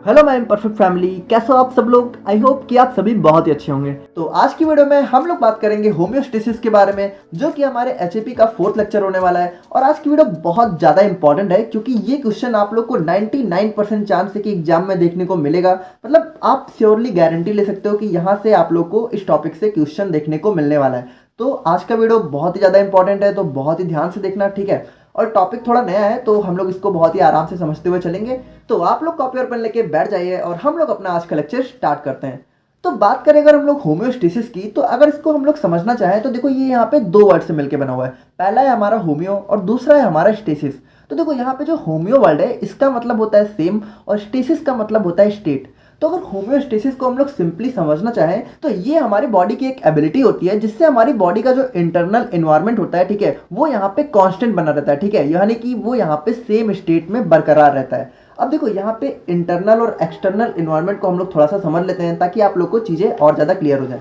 Hello my perfect family, कैसे हो आप सब लोग। आई होप कि आप सभी बहुत ही अच्छे होंगे। तो आज की वीडियो में हम लोग बात करेंगे होम्योस्टेसिस के बारे में, जो कि हमारे एचएपी का 4th लेक्चर होने वाला है। और आज की वीडियो बहुत ज़्यादा इंपॉर्टेंट है क्योंकि ये क्वेश्चन आप लोग को 99% चांस है कि एग्जाम में देखने को मिलेगा। मतलब आप श्योरली गारंटी ले सकते हो कि यहाँ से आप लोग को इस टॉपिक से क्वेश्चन देखने को मिलने वाला है। तो आज का वीडियो बहुत ही ज़्यादा इंपॉर्टेंट है, तो बहुत ही ध्यान से देखना, ठीक है। और टॉपिक थोड़ा नया है तो हम लोग इसको बहुत ही आराम से समझते हुए चलेंगे। तो आप लोग कॉपी और पेन लेके बैठ जाइए और हम लोग अपना आज का लेक्चर स्टार्ट करते हैं। तो बात करें अगर हम लोग होम्योस्टेसिस की, तो अगर इसको हम लोग समझना चाहें तो देखो ये यहाँ पे दो वर्ड से मिलकर बना हुआ है। पहला है हमारा होम्यो और दूसरा है हमारा स्टेसिस। तो देखो यहाँ पे जो होम्यो वर्ड है इसका मतलब होता है सेम और स्टेसिस का मतलब होता है स्टेट। तो अगर होम्योस्टेसिस को हम लोग सिंपली समझना चाहें तो ये हमारी बॉडी की एक एबिलिटी होती है जिससे हमारी बॉडी का जो इंटरनल एनवायरनमेंट होता है, ठीक है, वो यहाँ पे कांस्टेंट बना रहता है, ठीक है, यानी कि वो यहाँ पे सेम स्टेट में बरकरार रहता है। अब देखो यहाँ पे इंटरनल और एक्सटर्नल एनवायरनमेंट को हम लोग थोड़ा सा समझ लेते हैं ताकि आप लोग को चीज़ें और ज़्यादा क्लियर हो जाए।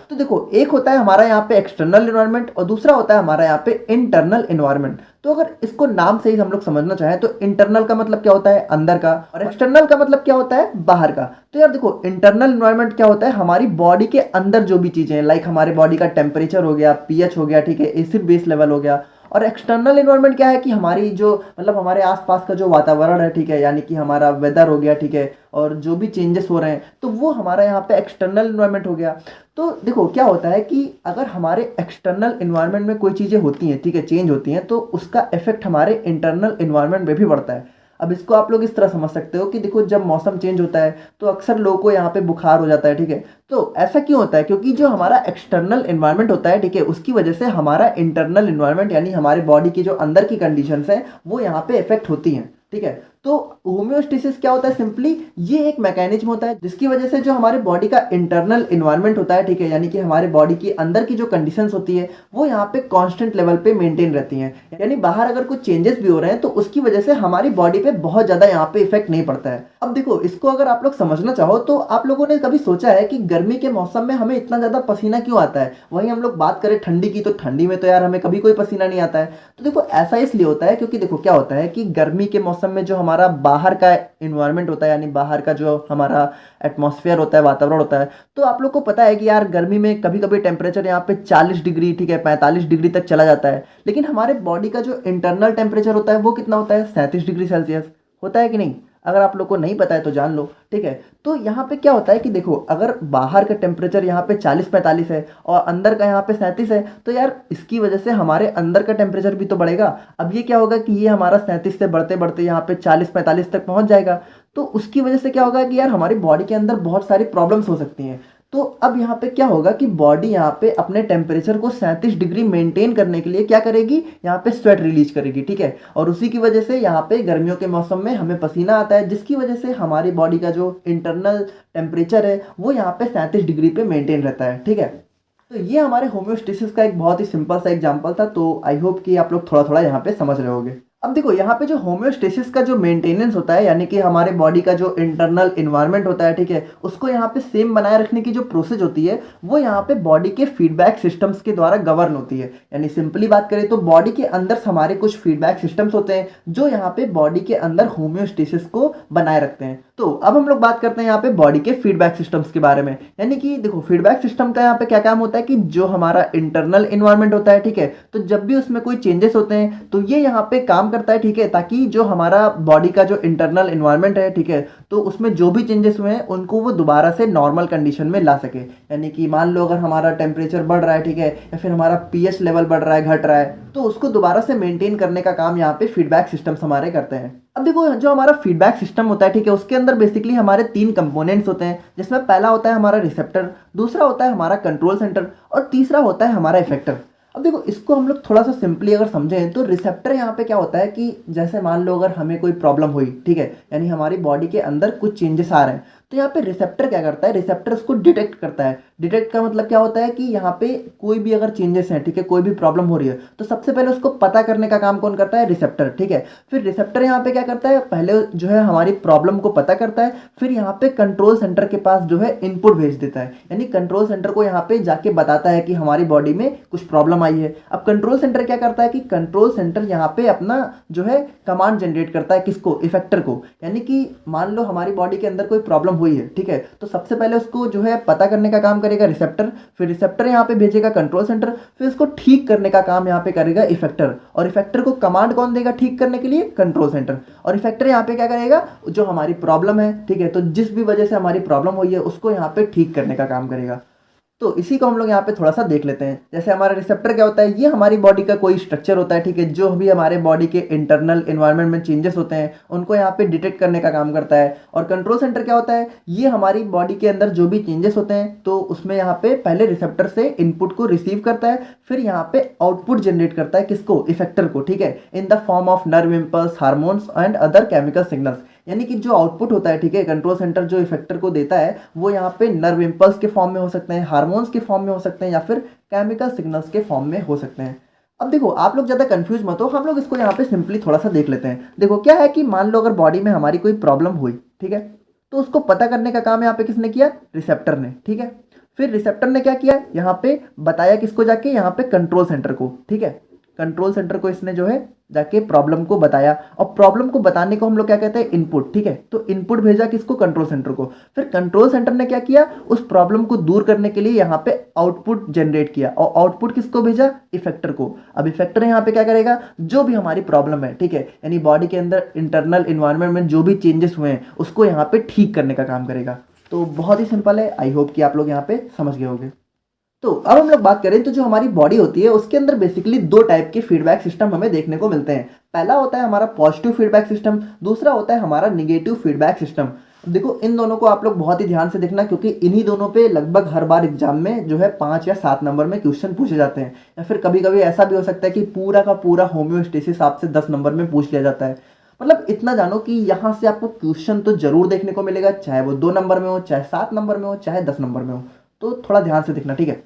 तो देखो एक होता है हमारा यहाँ पे एक्सटर्नल एनवायरनमेंट और दूसरा होता है हमारा यहाँ पे इंटरनल एनवायरनमेंट। तो अगर इसको नाम से ही हम लोग समझना चाहें तो इंटरनल का मतलब क्या होता है अंदर का, और एक्सटर्नल का मतलब क्या होता है बाहर का। तो यार देखो इंटरनल एनवायरनमेंट क्या होता है, हमारी बॉडी के अंदर जो भी चीजें हैं, लाइक हमारे बॉडी का टेम्परेचर हो गया, पीएच हो गया, ठीक है, एसिड बेस लेवल हो गया। और एक्सटर्नल एनवायरनमेंट क्या है कि हमारी जो मतलब हमारे आसपास का जो वातावरण है, ठीक है, यानी कि हमारा वेदर हो गया, ठीक है, और जो भी चेंजेस हो रहे हैं तो वो हमारा यहाँ पे एक्सटर्नल एनवायरनमेंट हो गया। तो देखो क्या होता है कि अगर हमारे एक्सटर्नल एनवायरनमेंट में कोई चीज़ें होती हैं, ठीक है, चेंज होती हैं, तो उसका इफेक्ट हमारे इंटरनल एनवायरनमेंट में भी पड़ता है। अब इसको आप लोग इस तरह समझ सकते हो कि देखो जब मौसम चेंज होता है तो अक्सर लोगों को यहाँ पे बुखार हो जाता है, ठीक है। तो ऐसा क्यों होता है, क्योंकि जो हमारा एक्सटर्नल एनवायरनमेंट होता है, ठीक है, उसकी वजह से हमारा इंटरनल एनवायरनमेंट यानी हमारे बॉडी की जो अंदर की कंडीशंस हैं वो यहाँ पे इफेक्ट होती हैं, ठीक है। तो होम्योस्टेसिस क्या होता है, सिंपली ये एक मैकेनिज्म होता है जिसकी वजह से जो हमारे बॉडी का इंटरनल एनवायरनमेंट होता है, ठीक है, यानी कि हमारे बॉडी की अंदर की जो कंडीशंस होती है वो यहाँ पे कांस्टेंट लेवल पे मेंटेन रहती हैं। यानी बाहर अगर कुछ चेंजेस भी हो रहे हैं तो उसकी वजह से हमारी बॉडी पे बहुत ज्यादा यहाँ पे इफेक्ट नहीं पड़ता है। अब देखो इसको अगर आप लोग समझना चाहो तो आप लोगों ने कभी सोचा है कि गर्मी के मौसम में हमें इतना ज्यादा पसीना क्यों आता है। वहीं हम लोग बात करें ठंडी की, तो ठंडी में तो यार हमें कभी कोई पसीना नहीं आता है। तो देखो ऐसा इसलिए होता है क्योंकि देखो क्या होता है कि गर्मी के मौसम में जो हमारा बाहर का इन्वायरमेंट होता है, यानी बाहर का जो हमारा एटमॉस्फेयर होता है, वातावरण होता है, तो आप लोग को पता है कि यार गर्मी में कभी कभी टेम्परेचर यहाँ पे 40 डिग्री, ठीक है, 45 डिग्री तक चला जाता है। लेकिन हमारे बॉडी का जो इंटरनल टेम्परेचर होता है वो कितना होता है, 37 डिग्री सेल्सियस होता है कि नहीं। अगर आप लोग को नहीं पता है तो जान लो, ठीक है। तो यहाँ पे क्या होता है कि देखो अगर बाहर का टेम्परेचर यहाँ पे 40-45 है और अंदर का यहाँ पे 37 है, तो यार इसकी वजह से हमारे अंदर का टेम्परेचर भी तो बढ़ेगा। अब ये क्या होगा कि ये हमारा 37 से बढ़ते बढ़ते यहाँ पे 40-45 तक पहुँच जाएगा। तो उसकी वजह से क्या होगा कि यार हमारी बॉडी के अंदर बहुत सारी प्रॉब्लम्स हो सकती हैं। तो अब यहाँ पे क्या होगा कि बॉडी यहाँ पे अपने टेम्परेचर को 37 डिग्री मेंटेन करने के लिए क्या करेगी, यहाँ पे स्वेट रिलीज करेगी, ठीक है। और उसी की वजह से यहाँ पे गर्मियों के मौसम में हमें पसीना आता है, जिसकी वजह से हमारी बॉडी का जो इंटरनल टेम्परेचर है वो यहाँ पे 37 डिग्री पे मेंटेन रहता है, ठीक है। तो ये हमारे होम्योस्टेसिस का एक बहुत ही सिंपल सा एग्जांपल था। तो आई होप कि आप लोग थोड़ा थोड़ा यहाँ पे समझ रहे होगे। अब देखो यहाँ पे जो होम्योस्टेसिस का जो मेंटेनेंस होता है, यानी कि हमारे बॉडी का जो इंटरनल एनवायरनमेंट होता है, ठीक है, उसको यहाँ पे सेम बनाए रखने की जो प्रोसेस होती है वो यहाँ पे बॉडी के फीडबैक सिस्टम्स के द्वारा गवर्न होती है। यानी सिंपली बात करें तो बॉडी के अंदर हमारे कुछ फीडबैक सिस्टम्स होते हैं जो यहाँ पे बॉडी के अंदर होम्योस्टेसिस को बनाए रखते हैं। तो अब हम लोग बात करते हैं यहाँ पे बॉडी के फीडबैक सिस्टम्स के बारे में। यानी कि देखो फीडबैक सिस्टम का यहाँ पे क्या काम होता है कि जो हमारा इंटरनल एनवायरनमेंट होता है, ठीक है, तो जब भी उसमें कोई चेंजेस होते हैं तो ये यहाँ पे काम करता है, ठीक है, ताकि जो हमारा बॉडी का जो इंटरनल एनवायरनमेंट है, ठीक है, तो उसमें जो भी चेंजेस हुए हैं उनको वो दोबारा से नॉर्मल कंडीशन में ला सके। यानी कि मान लो अगर हमारा टेम्परेचर बढ़ रहा है, ठीक है, या फिर हमारा पीएच लेवल बढ़ रहा है, घट रहा है, तो उसको दोबारा से मेंटेन करने का काम यहाँ पे फीडबैक सिस्टम्स हमारे करते हैं। अब देखो जो हमारा फीडबैक सिस्टम होता है, ठीक है, उसके अंदर बेसिकली हमारे 3 कंपोनेंट्स होते हैं, जिसमें पहला होता है हमारा रिसेप्टर, दूसरा होता है हमारा कंट्रोल सेंटर और तीसरा होता है हमारा इफेक्टर। अब देखो इसको हम लोग थोड़ा सा सिंपली अगर समझें तो रिसेप्टर यहाँ पे क्या होता है कि जैसे मान लो अगर हमें कोई प्रॉब्लम हुई, ठीक है, यानी हमारी बॉडी के अंदर कुछ चेंजेस आ रहे हैं, तो यहाँ पे रिसेप्टर क्या करता है, रिसेप्टर उसको डिटेक्ट करता है। डिटेक्ट का मतलब क्या होता है कि यहाँ पे कोई भी अगर चेंजेस हैं, ठीक है, कोई भी प्रॉब्लम हो रही है तो सबसे पहले उसको पता करने का काम कौन करता है, रिसेप्टर, ठीक है। फिर रिसेप्टर यहाँ पे क्या करता है, पहले जो है हमारी प्रॉब्लम को पता करता है, फिर यहाँ पे कंट्रोल सेंटर के पास जो है इनपुट भेज देता है, यानी कंट्रोल सेंटर को यहाँ पे जाके बताता है कि हमारी बॉडी में कुछ प्रॉब्लम आई है। अब कंट्रोल सेंटर क्या करता है कि कंट्रोल सेंटर यहाँ पे अपना जो है कमांड जनरेट करता है, किसको, इफेक्टर को। यानी कि मान लो हमारी बॉडी के अंदर कोई प्रॉब्लम हुई है, ठीक है, तो सबसे पहले उसको जो है पता करने का काम करेगा रिसेप्टर, फिर रिसेप्टर यहाँ पे भेजेगा कंट्रोल सेंटर, फिर उसको ठीक करने का काम यहाँ पे करेगा इफेक्टर, और इफेक्टर को कमांड कौन देगा ठीक करने के लिए, कंट्रोल सेंटर। और इफेक्टर यहाँ पे क्या करेगा, जो हमारी प्रॉब्लम है, ठीक है, तो जिस भी वजह से हमारी प्रॉब्लम हुई है उसको यहाँ पे ठीक करने का काम करेगा। तो इसी को हम लोग यहाँ पे थोड़ा सा देख लेते हैं। जैसे हमारा रिसेप्टर क्या होता है, ये हमारी बॉडी का कोई स्ट्रक्चर होता है, ठीक है, जो भी हमारे बॉडी के इंटरनल एनवायरनमेंट में चेंजेस होते हैं उनको यहाँ पे डिटेक्ट करने का काम करता है। और कंट्रोल सेंटर क्या होता है, ये हमारी बॉडी के अंदर जो भी चेंजेस होते हैं तो उसमें यहाँ पे पहले रिसेप्टर से इनपुट को रिसीव करता है, फिर यहाँ पे आउटपुट जनरेट करता है, किसको, इफेक्टर को, ठीक है, in the form of nerve impulse, hormones and other chemical signals. यानी कि जो आउटपुट होता है, ठीक है, कंट्रोल सेंटर जो इफेक्टर को देता है वो यहाँ पे नर्व इम्पल्स के फॉर्म में हो सकते हैं, हार्मोन्स के फॉर्म में हो सकते हैं, या फिर केमिकल सिग्नल्स के फॉर्म में हो सकते हैं। अब देखो आप लोग ज़्यादा कंफ्यूज मत हो, हम लोग इसको यहाँ पे सिंपली थोड़ा सा देख लेते हैं। देखो क्या है कि मान लो अगर बॉडी में हमारी कोई प्रॉब्लम हुई, ठीक है, तो उसको पता करने का काम यहाँ पे किसने किया, रिसेप्टर ने, ठीक है। फिर रिसेप्टर ने क्या किया, यहाँ पे बताया किसको, जाके यहाँ पे कंट्रोल सेंटर को, ठीक है, कंट्रोल सेंटर को इसने जो है जाके प्रॉब्लम को बताया, और प्रॉब्लम को बताने को हम लोग क्या कहते हैं, इनपुट, ठीक है। तो इनपुट भेजा किसको, कंट्रोल सेंटर को। फिर कंट्रोल सेंटर ने क्या किया, उस प्रॉब्लम को दूर करने के लिए यहाँ पे आउटपुट जनरेट किया, और आउटपुट किसको भेजा, इफेक्टर को। अब इफेक्टर यहाँ पे क्या करेगा, जो भी हमारी प्रॉब्लम है, ठीक है, यानी बॉडी के अंदर इंटरनल इन्वायरमेंट में जो भी चेंजेस हुए हैं उसको यहाँ पे ठीक करने का काम करेगा। तो बहुत ही सिंपल है, आई होप कि आप लोग यहाँ पे समझ गए होंगे। तो अब हम लोग बात करें तो जो हमारी बॉडी होती है उसके अंदर बेसिकली दो टाइप के फीडबैक सिस्टम हमें देखने को मिलते हैं। पहला होता है हमारा पॉजिटिव फीडबैक सिस्टम, दूसरा होता है हमारा निगेटिव फीडबैक सिस्टम। देखो इन दोनों को आप लोग बहुत ही ध्यान से देखना, क्योंकि इन्हीं दोनों पे लगभग हर बार एग्जाम में जो है 5 या 7 नंबर में क्वेश्चन पूछे जाते हैं, या फिर कभी कभी ऐसा भी हो सकता है कि पूरा का पूरा होम्योस्टेसिस आपसे 10 नंबर में पूछ लिया जाता है। मतलब इतना जानो कि यहाँ से आपको क्वेश्चन तो जरूर देखने को मिलेगा, चाहे वो 2 नंबर में हो, चाहे 7 नंबर में हो, चाहे 10 नंबर में हो। तो थोड़ा ध्यान से देखना, ठीक है।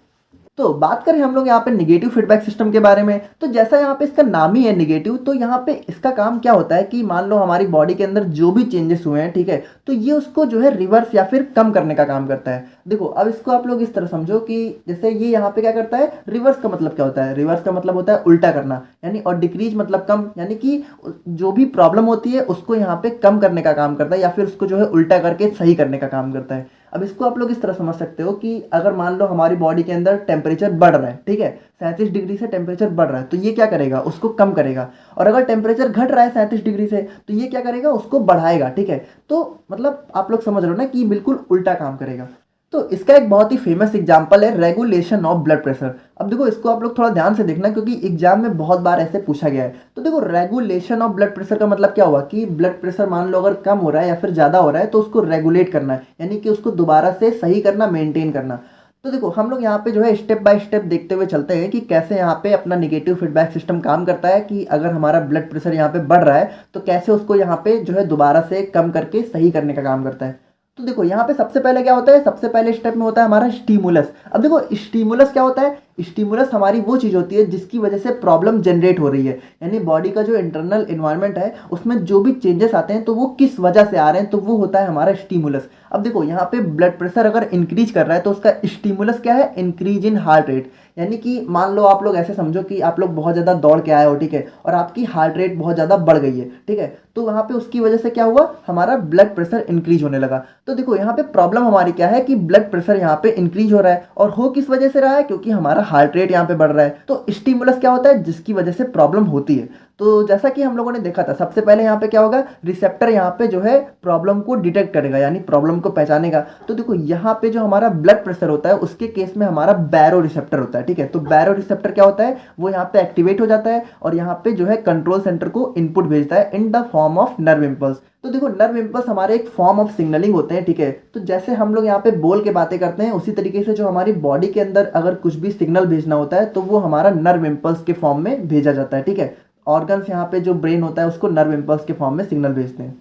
तो बात करें हम लोग यहाँ पे निगेटिव फीडबैक सिस्टम के बारे में, तो जैसा यहाँ पे इसका नाम ही है निगेटिव, तो यहाँ पे इसका काम क्या होता है कि मान लो हमारी बॉडी के अंदर जो भी चेंजेस हुए हैं, ठीक है, तो ये उसको जो है रिवर्स या फिर कम करने का काम करता है। देखो अब इसको आप लोग इस तरह समझो कि जैसे ये यहाँ पे क्या करता है, रिवर्स का मतलब क्या होता है, रिवर्स का मतलब होता है उल्टा करना, यानी, और डिक्रीज मतलब कम, यानी कि जो भी प्रॉब्लम होती है उसको यहाँ पे कम करने का काम करता है, या फिर उसको जो है उल्टा करके सही करने का काम करता है। अब इसको आप लोग इस तरह समझ सकते हो कि अगर मान लो हमारी बॉडी के अंदर टेम्परेचर बढ़ रहा है, ठीक है, 37 डिग्री से टेम्परेचर बढ़ रहा है, तो ये क्या करेगा, उसको कम करेगा। और अगर टेम्परेचर घट रहा है 37 डिग्री से, तो ये क्या करेगा, उसको बढ़ाएगा, ठीक है। तो मतलब आप लोग समझ रहे हो ना कि बिल्कुल उल्टा काम करेगा। तो इसका एक बहुत ही फेमस एग्जांपल है रेगुलेशन ऑफ ब्लड प्रेशर। अब देखो इसको आप लोग थोड़ा ध्यान से देखना, क्योंकि एग्जाम में बहुत बार ऐसे पूछा गया है। तो देखो रेगुलेशन ऑफ ब्लड प्रेशर का मतलब क्या हुआ कि ब्लड प्रेशर मान लो अगर कम हो रहा है या फिर ज़्यादा हो रहा है तो उसको रेगुलेट करना है, यानी कि उसको दोबारा से सही करना, मेंटेन करना। तो देखो हम लोग यहाँ पे जो है स्टेप बाय स्टेप देखते हुए चलते हैं कि कैसे यहाँ पे अपना निगेटिव फीडबैक सिस्टम काम करता है, कि अगर हमारा ब्लड प्रेशर यहाँ पे बढ़ रहा है तो कैसे उसको यहाँ पे जो है दोबारा से कम करके सही करने का काम करता है। तो देखो यहाँ पे सबसे पहले क्या होता है, सबसे पहले स्टेप में होता है हमारा स्टिमुलस। अब देखो स्टिमुलस क्या होता है, स्टिमुलस हमारी वो चीज़ होती है जिसकी वजह से प्रॉब्लम जनरेट हो रही है, यानी बॉडी का जो इंटरनल एनवायरनमेंट है उसमें जो भी चेंजेस आते हैं तो वो किस वजह से आ रहे हैं, तो वो होता है हमारा स्टिमुलस। अब देखो यहाँ पे ब्लड प्रेशर अगर इंक्रीज कर रहा है तो उसका स्टिमुलस क्या है, इंक्रीज इन हार्ट रेट। यानी कि मान लो आप लोग ऐसे समझो कि आप लोग बहुत ज़्यादा दौड़ के आए हो, ठीक है, और आपकी हार्ट रेट बहुत ज़्यादा बढ़ गई है, ठीक है, तो वहाँ पे उसकी वजह से क्या हुआ, हमारा ब्लड प्रेशर इंक्रीज होने लगा। तो देखो यहाँ पे प्रॉब्लम हमारी क्या है कि ब्लड प्रेशर यहाँ पे इंक्रीज हो रहा है, और हो किस वजह से रहा है, क्योंकि हमारा हार्ट रेट यहाँ पे बढ़ रहा है। तो स्टिमुलस क्या होता है, जिसकी वजह से प्रॉब्लम होती है। तो जैसा कि हम लोगों ने देखा था, सबसे पहले यहाँ पे क्या होगा, रिसेप्टर यहाँ पे जो है प्रॉब्लम को डिटेक्ट करेगा, यानी प्रॉब्लम को पहचानेगा। तो देखो यहाँ पे जो हमारा ब्लड प्रेशर होता है उसके केस में हमारा बैरो रिसेप्टर होता है, ठीक है। तो बैरो रिसेप्टर क्या होता है, वो यहाँ पे एक्टिवेट हो जाता है और यहाँ पे जो है कंट्रोल सेंटर को इनपुट भेजता है in the form of nerve impulse. तो देखो नर्व इम्पल्स हमारे एक फॉर्म ऑफ सिग्नलिंग होते हैं, ठीक है। तो जैसे हम लोग यहाँ पे बोल के बातें करते हैं, उसी तरीके से जो हमारी बॉडी के अंदर अगर कुछ भी सिग्नल भेजना होता है तो वो हमारा नर्व इम्पल्स के फॉर्म में भेजा जाता है, ठीक है। ऑर्गन्स यहाँ पे जो ब्रेन होता है उसको नर्व इम्पल्स के फॉर्म में सिग्नल भेजते हैं।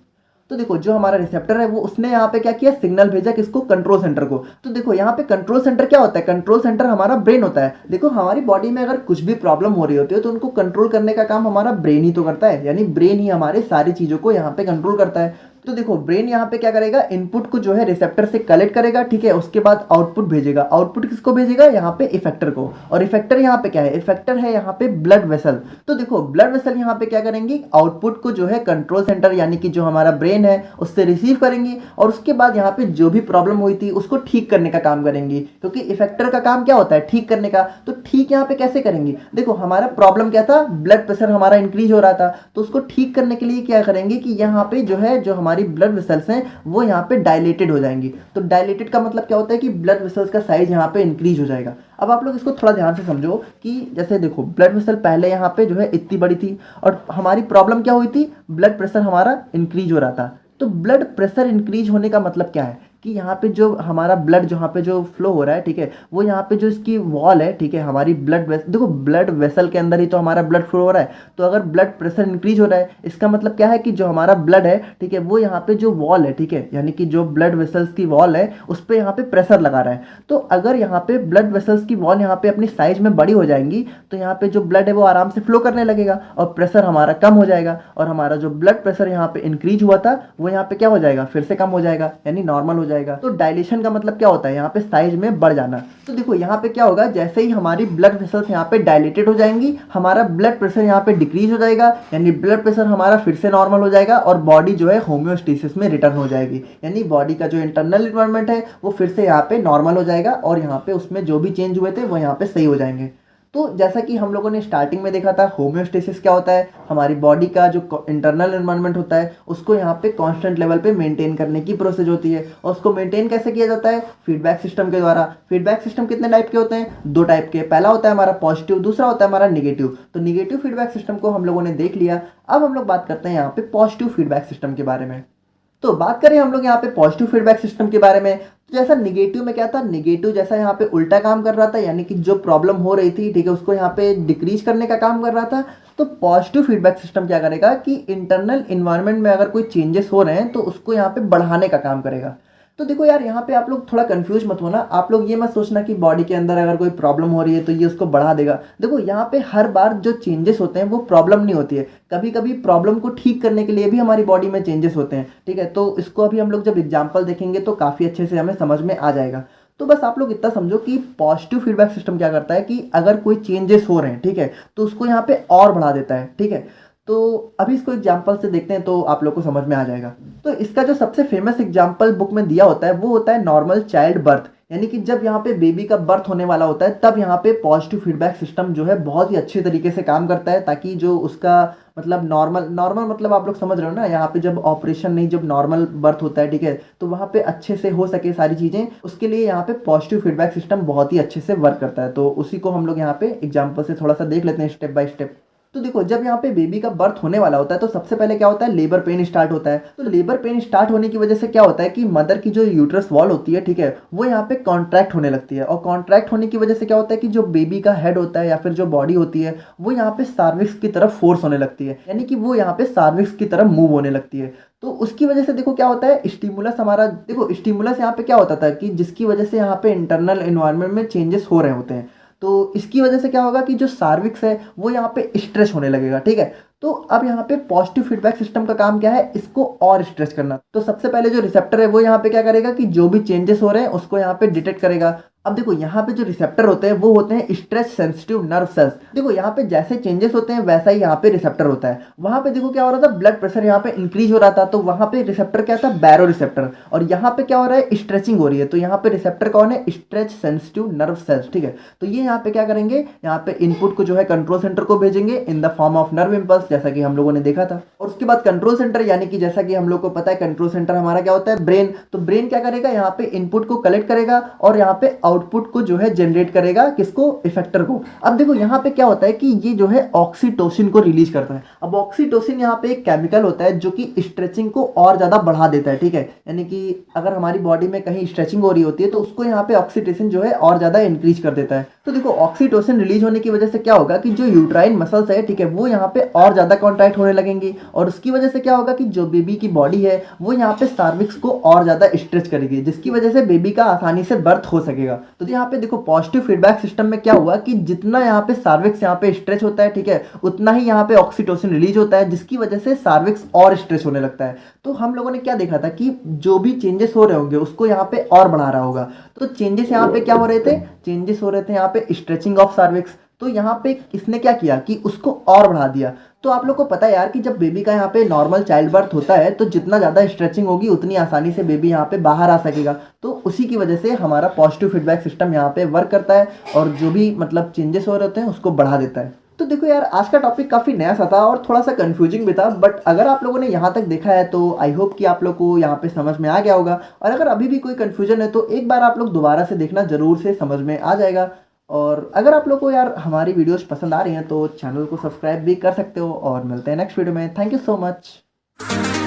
तो देखो जो हमारा रिसेप्टर है वो उसने यहाँ पे क्या किया, सिग्नल भेजा किसको, कंट्रोल सेंटर को। तो देखो यहाँ पे कंट्रोल सेंटर क्या होता है, कंट्रोल सेंटर हमारा ब्रेन होता है। देखो हमारी बॉडी में अगर कुछ भी प्रॉब्लम हो रही होती है तो उनको कंट्रोल करने का काम हमारा ब्रेन ही तो करता है, यानी ब्रेन ही हमारे सारी चीज़ों को यहाँ पे कंट्रोल करता है। तो देखो ब्रेन यहाँ पे क्या करेगा, इनपुट को जो है रिसेप्टर से कलेक्ट करेगा, ठीक है, उसके बाद आउटपुट भेजेगा। आउटपुट किसको भेजेगा, यहाँ पे इफेक्टर को। और इफेक्टर यहाँ पे क्या है, इफेक्टर है यहाँ पे ब्लड वेसल। तो देखो ब्लड वेसल यहाँ पे क्या करेंगे, आउटपुट को जो है कंट्रोल सेंटर यानी कि जो हमारा ब्रेन है उससे रिसीव करेंगे, और उसके बाद यहाँ पे जो भी प्रॉब्लम हुई थी उसको ठीक करने का काम करेंगी, क्योंकि इफेक्टर का काम क्या होता है, ठीक करने का। तो ठीक यहाँ पे कैसे करेंगे, देखो हमारा प्रॉब्लम क्या था, ब्लड प्रेशर हमारा इंक्रीज हो रहा था, तो उसको ठीक करने के लिए क्या करेंगे कि यहाँ पे जो है जो हमारी ब्लड वेसल्स हैं वो यहाँ पे डायलेटेड हो जाएंगी। तो डायलेटेड का मतलब क्या होता है कि ब्लड वेसल्स का साइज यहाँ पे इंक्रीज हो जाएगा। अब आप लोग इसको थोड़ा ध्यान से समझो कि जैसे देखो ब्लड वेसल पहले यहाँ पे जो है इतनी बड़ी थी, और हमारी प्रॉब्लम क्या हुई थी, ब्लड प्रेशर हमारा इंक्रीज हो रहा था। तो ब्लड प्रेशर इंक्रीज होने का मतलब क्या है कि यहाँ पे जो हमारा ब्लड जहाँ पे जो फ्लो हो रहा है, ठीक है, वो यहाँ पे जो इसकी वॉल है, ठीक है, हमारी देखो ब्लड वेसल के अंदर ही तो हमारा ब्लड फ्लो हो रहा है। तो अगर ब्लड प्रेशर इंक्रीज हो रहा है इसका मतलब क्या है कि जो हमारा ब्लड है, ठीक है, वो यहाँ पे जो वॉल है, ठीक है, यानी कि जो ब्लड वेसल्स की वॉल है उस पर यहाँ पे प्रेशर लगा रहा है। तो अगर यहाँ पे ब्लड वेसल्स की वॉल यहाँ पे अपनी साइज में बड़ी हो जाएंगी तो यहाँ पे जो ब्लड है वो आराम से फ्लो करने लगेगा और प्रेशर हमारा कम हो जाएगा, और हमारा जो ब्लड प्रेशर यहाँ पे इंक्रीज हुआ था वो यहाँ पे क्या हो जाएगा, फिर से कम हो जाएगा, यानी नॉर्मल हो जाएगा। तो डायलेशन का मतलब क्या होता है, यहाँ पे साइज में बढ़ जाना। तो देखो यहाँ पे क्या होगा, जैसे ही हमारी ब्लड वेसल्स यहाँ पे डायलेटेड हो जाएंगी हमारा ब्लड प्रेशर यहाँ पे डिक्रीज हो जाएगा, यानी ब्लड प्रेशर हमारा फिर से नॉर्मल हो जाएगा और बॉडी जो है होम्योस्टेसिस में रिटर्न हो जाएगी, यानी बॉडी का जो इंटरनल इन्वायरमेंट है वो फिर से यहाँ पे नॉर्मल हो जाएगा और यहाँ पे उसमें जो भी चेंज हुए थे वो यहाँ पे सही हो जाएंगे। तो जैसा कि हम लोगों ने स्टार्टिंग में देखा था, होम्योस्टेसिस क्या होता है, हमारी बॉडी का जो इंटरनल एनवायरनमेंट होता है उसको यहाँ पे कांस्टेंट लेवल पे मेंटेन करने की प्रोसेस होती है। और उसको मेंटेन कैसे किया जाता है, फीडबैक सिस्टम के द्वारा। फीडबैक सिस्टम कितने टाइप के होते हैं, दो टाइप के। पहला होता है हमारा पॉजिटिव, दूसरा होता है हमारा निगेटिव। तो निगेटिव फीडबैक सिस्टम को हम लोगों ने देख लिया। अब हम लोग बात करते हैं यहाँ पे पॉजिटिव फीडबैक सिस्टम के बारे में। तो बात करें हम लोग यहाँ पे पॉजिटिव फीडबैक सिस्टम के बारे में, तो जैसा निगेटिव में क्या था, निगेटिव जैसा यहाँ पे उल्टा काम कर रहा था, यानी कि जो प्रॉब्लम हो रही थी, ठीक है, उसको यहाँ पे डिक्रीज करने का काम कर रहा था। तो पॉजिटिव फीडबैक सिस्टम क्या करेगा कि इंटरनल इन्वायरमेंट में अगर कोई चेंजेस हो रहे हैं तो उसको यहाँ पे बढ़ाने का काम करेगा। तो देखो यार यहाँ पे आप लोग थोड़ा कंफ्यूज मत होना, आप लोग ये मत सोचना कि बॉडी के अंदर अगर कोई प्रॉब्लम हो रही है तो ये उसको बढ़ा देगा। देखो यहाँ पे हर बार जो चेंजेस होते हैं वो प्रॉब्लम नहीं होती है, कभी कभी प्रॉब्लम को ठीक करने के लिए भी हमारी बॉडी में चेंजेस होते हैं, ठीक है। तो इसको अभी हम लोग जब एग्जाम्पल देखेंगे तो काफ़ी अच्छे से हमें समझ में आ जाएगा। तो बस आप लोग इतना समझो कि पॉजिटिव फीडबैक सिस्टम क्या करता है कि अगर कोई चेंजेस हो रहे हैं, ठीक है, तो उसको यहाँ पे और बढ़ा देता है, ठीक है। तो अभी इसको एग्जाम्पल से देखते हैं तो आप लोग को समझ में आ जाएगा। तो इसका जो सबसे फेमस एग्जाम्पल बुक में दिया होता है वो होता है नॉर्मल चाइल्ड बर्थ, यानी कि जब यहाँ पे बेबी का बर्थ होने वाला होता है तब यहाँ पे पॉजिटिव फीडबैक सिस्टम जो है बहुत ही अच्छे तरीके से काम करता है, ताकि जो उसका मतलब नॉर्मल मतलब आप लोग समझ रहे हो ना, यहाँ पे जब ऑपरेशन नहीं, जब नॉर्मल बर्थ होता है, ठीक है, तो वहाँ पे अच्छे से हो सके सारी चीज़ें, उसके लिए यहाँ पे पॉजिटिव फीडबैक सिस्टम बहुत ही अच्छे से वर्क करता है। तो उसी को हम लोग यहाँ पे एग्जाम्पल से थोड़ा सा देख लेते हैं स्टेप बाय स्टेप। तो देखो जब यहाँ पे बेबी का बर्थ होने वाला होता है तो सबसे पहले क्या होता है, लेबर पेन स्टार्ट होता है। तो लेबर पेन स्टार्ट होने की वजह से क्या होता है कि मदर की जो यूट्रस वॉल होती है, ठीक है, वो यहाँ पे कॉन्ट्रैक्ट होने लगती है, और कॉन्ट्रैक्ट होने की वजह से क्या होता है कि जो बेबी का हेड होता है या फिर जो बॉडी होती है वो यहाँ पे सार्विक्स की तरफ फोर्स होने लगती है, यानी कि वो यहाँ पे सार्विक्स की तरफ मूव होने लगती है। तो उसकी वजह से देखो क्या होता है, स्टिमुलस हमारा, देखो स्टिमुलस यहाँ पे क्या होता था कि जिसकी वजह से यहाँ पे इंटरनल एनवायरनमेंट में चेंजेस हो रहे होते हैं, तो इसकी वजह से क्या होगा कि जो सार्विक्स है वो यहाँ पे स्ट्रेच होने लगेगा, ठीक है। तो अब यहाँ पे पॉजिटिव फीडबैक सिस्टम का काम क्या है, इसको और स्ट्रेच करना। तो सबसे पहले जो रिसेप्टर है वो यहाँ पे क्या करेगा कि जो भी चेंजेस हो रहे हैं उसको यहाँ पे डिटेक्ट करेगा। अब देखो यहाँ पे जो रिसेप्टर होते हैं वो होते हैं स्ट्रेच सेंसिटिव नर्व सेल्स। देखो यहाँ पे जैसे चेंजेस होते हैं वैसा ही यहाँ पे रिसेप्टर होता है। वहाँ पे देखो क्या हो रहा था, ब्लड प्रेशर यहाँ पे इंक्रीज हो रहा था, तो वहाँ पे रिसेप्टर क्या था, बैरो रिसेप्टर, और यहाँ पे क्या हो रहा है, स्ट्रेचिंग हो रही है, तो यहाँ पे रिसेप्टर कौन है, स्ट्रेच सेंसिटिव नर्व सेल्स, ठीक है। तो ये यहाँ पे क्या करेंगे, यहाँ पे इनपुट को जो है कंट्रोल सेंटर को भेजेंगे in the form of nerve impulse, जैसा कि हम लोगों ने देखा था। और उसके बाद कंट्रोल सेंटर, यानी कि जैसा कि हम लोग को पता है कंट्रोल सेंटर हमारा क्या होता है, ब्रेन। तो ब्रेन क्या करेगा, यहाँ पे इनपुट को कलेक्ट करेगा और यहाँ पे आउटपुट को जो है जनरेट करेगा, किसको, इफेक्टर को। अब देखो यहाँ पे क्या होता है कि ये जो है ऑक्सीटोसिन को रिलीज करता है। अब ऑक्सीटोसिन यहाँ पे एक केमिकल होता है जो कि स्ट्रेचिंग को और ज़्यादा बढ़ा देता है, ठीक है। यानी कि अगर हमारी बॉडी में कहीं स्ट्रेचिंग हो रही होती है तो उसको यहाँ पे ऑक्सीटोसिन जो है और ज़्यादा इंक्रीज कर देता है। तो देखो ऑक्सीटोसिन रिलीज होने की वजह से क्या होगा कि जो यूट्राइन मसल्स है, ठीक है, वो यहाँ पे और ज़्यादा कॉन्ट्रैक्ट होने लगेंगी, और उसकी वजह से क्या होगा कि जो बेबी की बॉडी है वो यहाँ पे सर्विक्स को और ज़्यादा स्ट्रेच करेगी, जिसकी वजह से बेबी का आसानी से बर्थ हो सकेगा। तो यहाँ पे देखो पॉजिटिव फीडबैक सिस्टम में क्या हुआ कि जितना यहाँ पे सर्विक्स यहाँ पे स्ट्रेच होता है, ठीक है, उतना ही यहाँ पे ऑक्सीटोसिन रिलीज होता है, जिसकी वजह से सर्विक्स और स्ट्रेच होने लगता है। तो हम लोगों ने क्या देखा था कि जो भी चेंजेस हो रहे होंगे उसको यहाँ पे और बढ़ा रहा होगा। तो चेंजेस यहाँ पे क्या हो रहे थे, चेंजेस हो रहे थे यहाँ पे स्ट्रेचिंग ऑफ सर्विक्स। तो यहाँ पे इसने क्या किया कि उसको और बढ़ा दिया। तो आप लोग को पता है यार कि जब बेबी का यहाँ पे नॉर्मल चाइल्ड बर्थ होता है तो जितना ज़्यादा स्ट्रेचिंग होगी उतनी आसानी से बेबी यहाँ पे बाहर आ सकेगा। तो उसी की वजह से हमारा पॉजिटिव फीडबैक सिस्टम यहाँ पे वर्क करता है और जो भी मतलब चेंजेस हो रहे होते हैं उसको बढ़ा देता है। तो देखो यार आज का टॉपिक काफ़ी नया सा था और थोड़ा सा कंफ्यूजिंग भी था, बट अगर आप लोगों ने यहाँ तक देखा है तो आई होप कि आप लोग को यहाँ पे समझ में आ गया होगा। और अगर अभी भी कोई कंफ्यूजन है तो एक बार आप लोग दोबारा से देखना, ज़रूर से समझ में आ जाएगा। और अगर आप लोग को यार हमारी वीडियोस पसंद आ रही हैं तो चैनल को सब्सक्राइब भी कर सकते हो, और मिलते हैं नेक्स्ट वीडियो में। Thank you so much.